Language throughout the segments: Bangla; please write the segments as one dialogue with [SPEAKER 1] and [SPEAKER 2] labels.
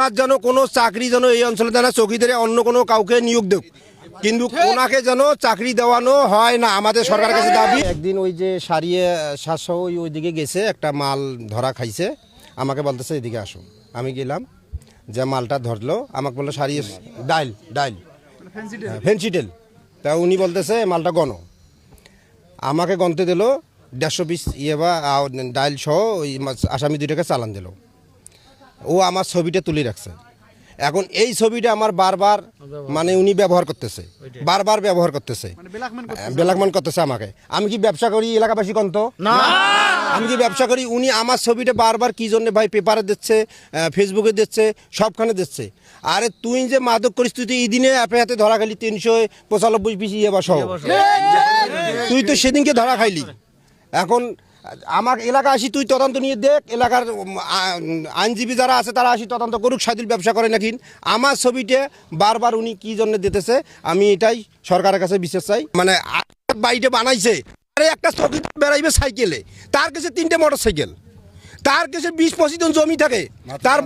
[SPEAKER 1] ওনার যেন কোনো চাকরি যেন এই অঞ্চলে যেন চৌকিদারে অন্য কোনো কাউকে নিয়োগ দেব, কিন্তু ওনাকে যেন চাকরি দেওয়ানো হয় না, আমাদের সরকারের কাছে দাবি। একদিন ওই যে সারিয়ে সাতশো ওইদিকে গেছে, একটা মাল ধরা খাইছে, আমাকে বলতেছে এদিকে আসো। আমি গেলাম, যে মালটা ধরলো আমাকে বললো সারিয়ে ডাইল ডাইল ফেন্সিটেল, তা উনি বলতেছে মালটা গণ, আমাকে গণতে দিল 150 পিস বা ডাইল সহ ওই আসামি দুইটাকে চালান দিল। ও আমার ছবিটা তুলে রাখছে। এখন এই ছবিটা আমার বারবার মানে উনি ব্যবহার করতেছে, বারবার ব্যবহার করতেছে, ব্ল্যাকমেল করতেছে আমাকে। আমি কি ব্যবসা করি এলাকাবাসী কন্ত না, আমি কি ব্যবসা করি? উনি আমার ছবিটা বারবার কি জন্য ভাই পেপারে দিচ্ছে, ফেসবুকে দিচ্ছে, সবখানে দিচ্ছে। আরে তুই যে মাদক করিস, তুই তো এই দিনে অ্যাপে হাতে ধরা খাইলি 395 পিস বা সহ, তুই তো সেদিনকে ধরা খাইলি। এখন আমার এলাকা আসি, তুই তদন্ত নিয়ে দেখ, এলাকার আইনজীবী যারা আছে তারা আসি তদন্ত করুক, সাইদুল ব্যবসা করে নাকি। আমার ছবিটা বারবার উনি কি জন্য দিতেছে, আমি এটাই সরকারের কাছে বিচার চাই। মানে বাড়িটা বানাইছে, আরে একটা চৌকিদার বেড়াইবে সাইকেলে, তার কাছে 3টে মোটর সাইকেল, তার কাছে 20-25 জন জমি থাকে, তার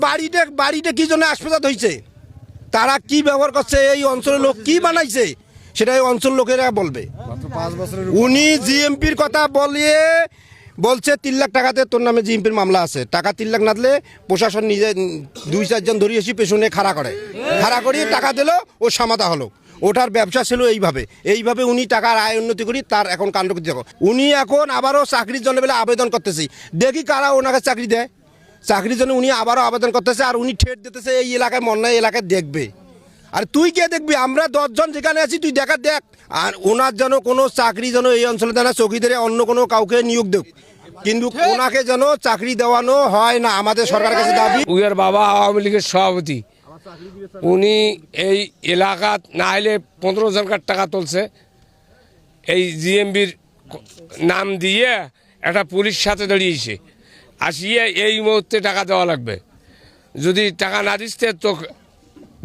[SPEAKER 1] বাড়িটা কি জন্য আসপাতাল হয়েছে, তারা কি ব্যবহার করছে, এই অঞ্চলের লোক কি বানাইছে সেটা এই অঞ্চল লোকেরা বলবে। উনি জিএমপির কথা বলছে 3 লাখ টাকাতে তোর নামে জিএমপির মামলা আছে, টাকা 3 লাখ না দিলে প্রশাসন নিজে 2-4 জন ধরিয়ে এসে পেছনে খাড়া করিয়ে টাকা দিল, ও সামাদা হলো। ওটার ব্যবসা ছিল এইভাবে উনি টাকার আয় উন্নতি করি, তার এখন কাণ্ড করতে দেখো। উনি এখন আবারও চাকরির জন্য বলে আবেদন করতেছি, দেখি কারা ওনাকে চাকরি দেয়। চাকরির জন্য উনি আবারও আবেদন করতেছে, আর উনি ঠেট দিতেছে এই এলাকায় মন্যায় এলাকায় দেখবে। আর তুই কে দেখবি? আমরা 10 জন যেখানে আছি, তুই দেখ। আর ওনার যেন কোনো চাকরি যেন এই অঞ্চলে যেন চৌকিদারে অন্য কোনো কাউকে নিয়োগ দেব, কিন্তু ওনাকে যেন চাকরি দেওয়ানো হয় না, আমাদের সরকারের কাছে দাবি।
[SPEAKER 2] উইয়ের বাবা আওয়ামী লীগের সভাপতি, উনি এই এলাকা না হলে 15 জনকার টাকা তুলছে, এই জিএমবির নাম দিয়ে একটা পুলিশ সাথে দাঁড়িয়েছে, আসিয়ে এই মুহূর্তে টাকা দেওয়া লাগবে, যদি টাকা না দিস তো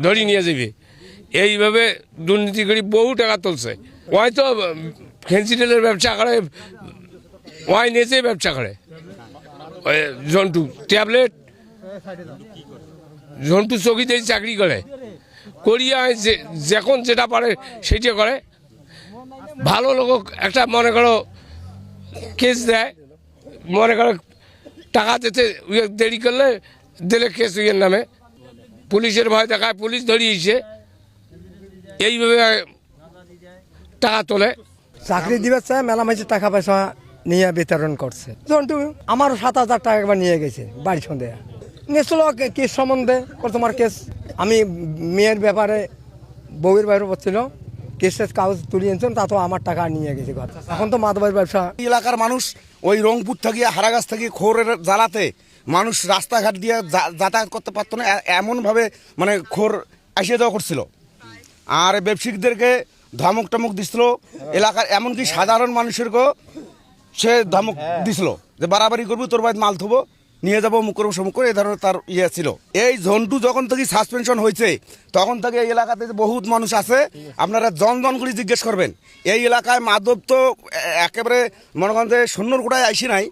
[SPEAKER 2] ধরি নিয়ে যাবে। এইভাবে দুর্নীতি করে বহু টাকা তুলছে। ওই তো ফেন্সিটেলের ব্যবসা করে, ওই নেচে ব্যবসা করে, ওই জন্টু ট্যাবলেট, জন্টু চৌকিতে চাকরি করে, করিয়া যখন যেটা পারে সেইটা করে। ভালো লোক একটা মনে করো কেস দেয়, মনে করো টাকা দিতে দেরি করলে দিলে কেস উইয়ের নামে, পুলিশের ভয় দেখায়, পুলিশ ধরিয়েছে, এইভাবে টাকা তোলে।
[SPEAKER 3] চাকরি দিবে চায়, মেলা মাঝে টাকা পয়সা নিয়ে বিতরণ করছে। জন্টু আমারও 7,000 টাকা একবার নিয়ে গেছে বাড়ির সন্ধ্যে, নিয়েছিল কেস সম্বন্ধে, তোমার কেস। আমি মেয়ের ব্যাপারে বউয়ের বাইরে বলছিল, কেসের কাগজ তুলিয়ে এনেছেন, তা তো আমার টাকা নিয়ে গেছে ঘর। এখন তো মাদকের ব্যবসা।
[SPEAKER 4] এলাকার মানুষ ওই রংপুর থেকে হারাগাছ থেকে খোরের জ্বালাতে মানুষ রাস্তাঘাট দিয়ে যাতায়াত করতে পারতো না, এমনভাবে মানে খোর আসিয়ে দেওয়া করছিল। আর ব্যবসায়িকদেরকে ধমক টমক দিছিল এলাকার, এমনকি সাধারণ মানুষেরকেও সে ধমক দিছিল যে বাড়াবাড়ি করবো, তোর বাড়িতে মাল থবো, নিয়ে যাবো, মুখ করবো, সমুখ করে, এই ধরনের তার ইয়ে ছিল। এই ঝন্টু যখন থেকে সাসপেনশন হয়েছে তখন থেকে এই এলাকাতে বহুত মানুষ আছে, আপনারা জন করে জিজ্ঞেস করবেন। এই এলাকায় মাদক তো একেবারে মনে করেন যে শূন্যর গোড়ায় আইসি নাই,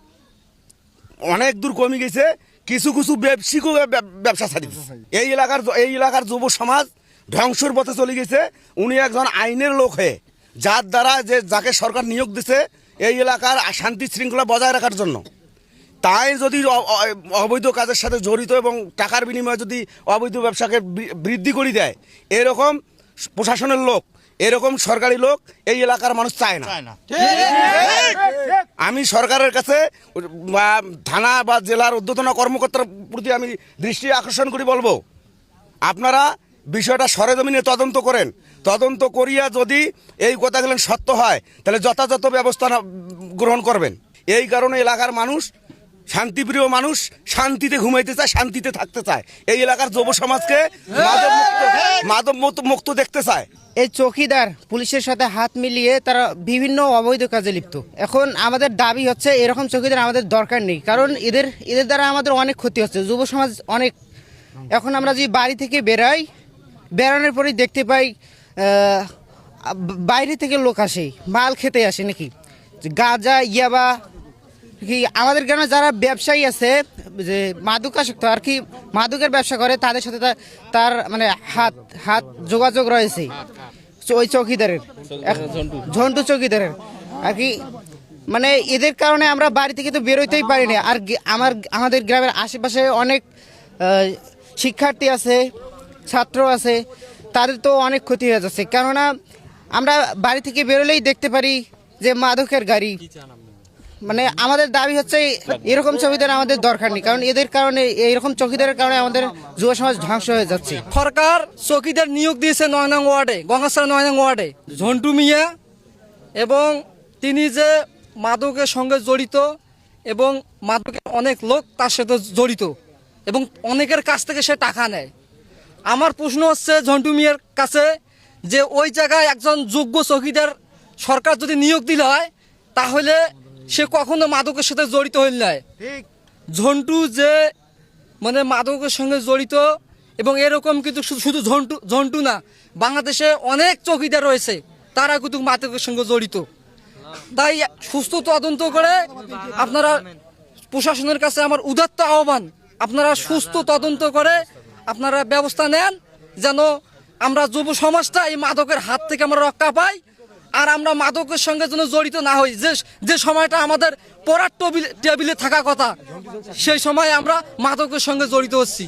[SPEAKER 4] অনেক দূর কমে গেছে। কিছু ব্যবসায়িকও ব্যবসা ছাড়ি দিচ্ছে। এই এলাকার যুব সমাজ ধ্বংসের পথে চলে গেছে। উনি একজন আইনের লোক হয়ে, যার দ্বারা যাকে সরকার নিয়োগ দিছে এই এলাকার শান্তি শৃঙ্খলা বজায় রাখার জন্য, তাই যদি অবৈধ কাজের সাথে জড়িত এবং টাকার বিনিময়ে যদি অবৈধ ব্যবসাকে বৃদ্ধি করে দেয়, এরকম প্রশাসনের লোক, এরকম সরকারি লোক এই এলাকার মানুষ চায় না। আমি সরকারের কাছে থানা বা জেলার ঊর্ধ্বতন কর্মকর্তার প্রতি আমি দৃষ্টি আকর্ষণ করে বলবো, আপনারা বিষয়টা সরেজমিনে তদন্ত করেন। তদন্ত করিয়া যদি এই কথাগুলো সত্য হয় তাহলে যথাযথ ব্যবস্থা গ্রহণ করবেন। এই কারণে এলাকার মানুষ শান্তিপ্রিয় মানুষ, শান্তিতে ঘুমাইতে চায়, শান্তিতে থাকতে চায়। এই এলাকার যুব সমাজকে মাদক মুক্ত দেখতে চায়।
[SPEAKER 5] এই চৌকিদার পুলিশের সাথে হাত মিলিয়ে তারা বিভিন্ন অবৈধ কাজে লিপ্ত। এখন আমাদের দাবি হচ্ছে এরকম চৌকিদার আমাদের দরকার নেই, কারণ এদের দ্বারা আমাদের অনেক ক্ষতি হচ্ছে, যুব সমাজ অনেক। এখন আমরা যদি বাড়ি থেকে বেরানোর পরেই দেখতে পাই বাইরে থেকে লোক আসে, মাল খেতে আসে নাকি, গাঁজা, ইয়াবা, কি আমাদের গ্রামে যারা ব্যবসায়ী আছে যে মাদকাসক্ত আর কি মাদকের ব্যবসা করে তাদের সাথে তার মানে হাত হাত যোগাযোগ রয়েছে ওই চৌকিদারের ঝন্টু চৌকিদারের আর কি মানে এদের কারণে আমরা বাড়ি থেকে তো বেরোতেই পারি না। আর আমাদের গ্রামের আশেপাশে অনেক শিক্ষার্থী আছে, ছাত্র আছে, তাদের তো অনেক ক্ষতি হয়ে যাচ্ছে। কেননা আমরা বাড়ি থেকে বেরোলেই দেখতে পারি যে মাদকের গাড়ি। মানে আমাদের দাবি হচ্ছে এরকম চৌকিদার আমাদের দরকার নেই, কারণ এদের কারণে এইরকম চৌকিদারের কারণে আমাদের যুব সমাজ ধ্বংস হয়ে যাচ্ছে।
[SPEAKER 6] সরকার চৌকিদার নিয়োগ দিয়েছে 9 নং ওয়ার্ডে, গঙ্গাসার 9 নং ওয়ার্ডে ঝন্টু মিয়া, এবং তিনি যে মাদকের সঙ্গে জড়িত এবং মাদকের অনেক লোক তার সাথে জড়িত এবং অনেকের কাছ থেকে সে টাকা নেয়। আমার প্রশ্ন হচ্ছে ঝন্টু মিয়ার কাছে যে ওই জায়গায় একজন যোগ্য চৌকিদার সরকার যদি নিয়োগ দিলে হয় তাহলে সে কখনো মাদকের সাথে জড়িত হইল নয়। ঝন্টু যে মানে মাদকের সঙ্গে জড়িত এবং এরকম কিন্তু শুধু ঝন্টু না, বাংলাদেশে অনেক চৌকিদার রয়েছে তারা কিন্তু মাদকের সঙ্গে জড়িত। তাই সুস্থ তদন্ত করে আপনারা প্রশাসনের কাছে আমার উদাত্ত আহ্বান, আপনারা সুস্থ তদন্ত করে আপনারা ব্যবস্থা নেন যেন আমরা যুব সমাজটা এই মাদকের হাত থেকে আমরা রক্ষা পাই আর আমরা মাদকের সঙ্গে যেন জড়িত না হই। যে সময়টা আমাদের পড়ার টেবিলে থাকা কথা সেই সময় আমরা মাদকের সঙ্গে জড়িত হচ্ছি।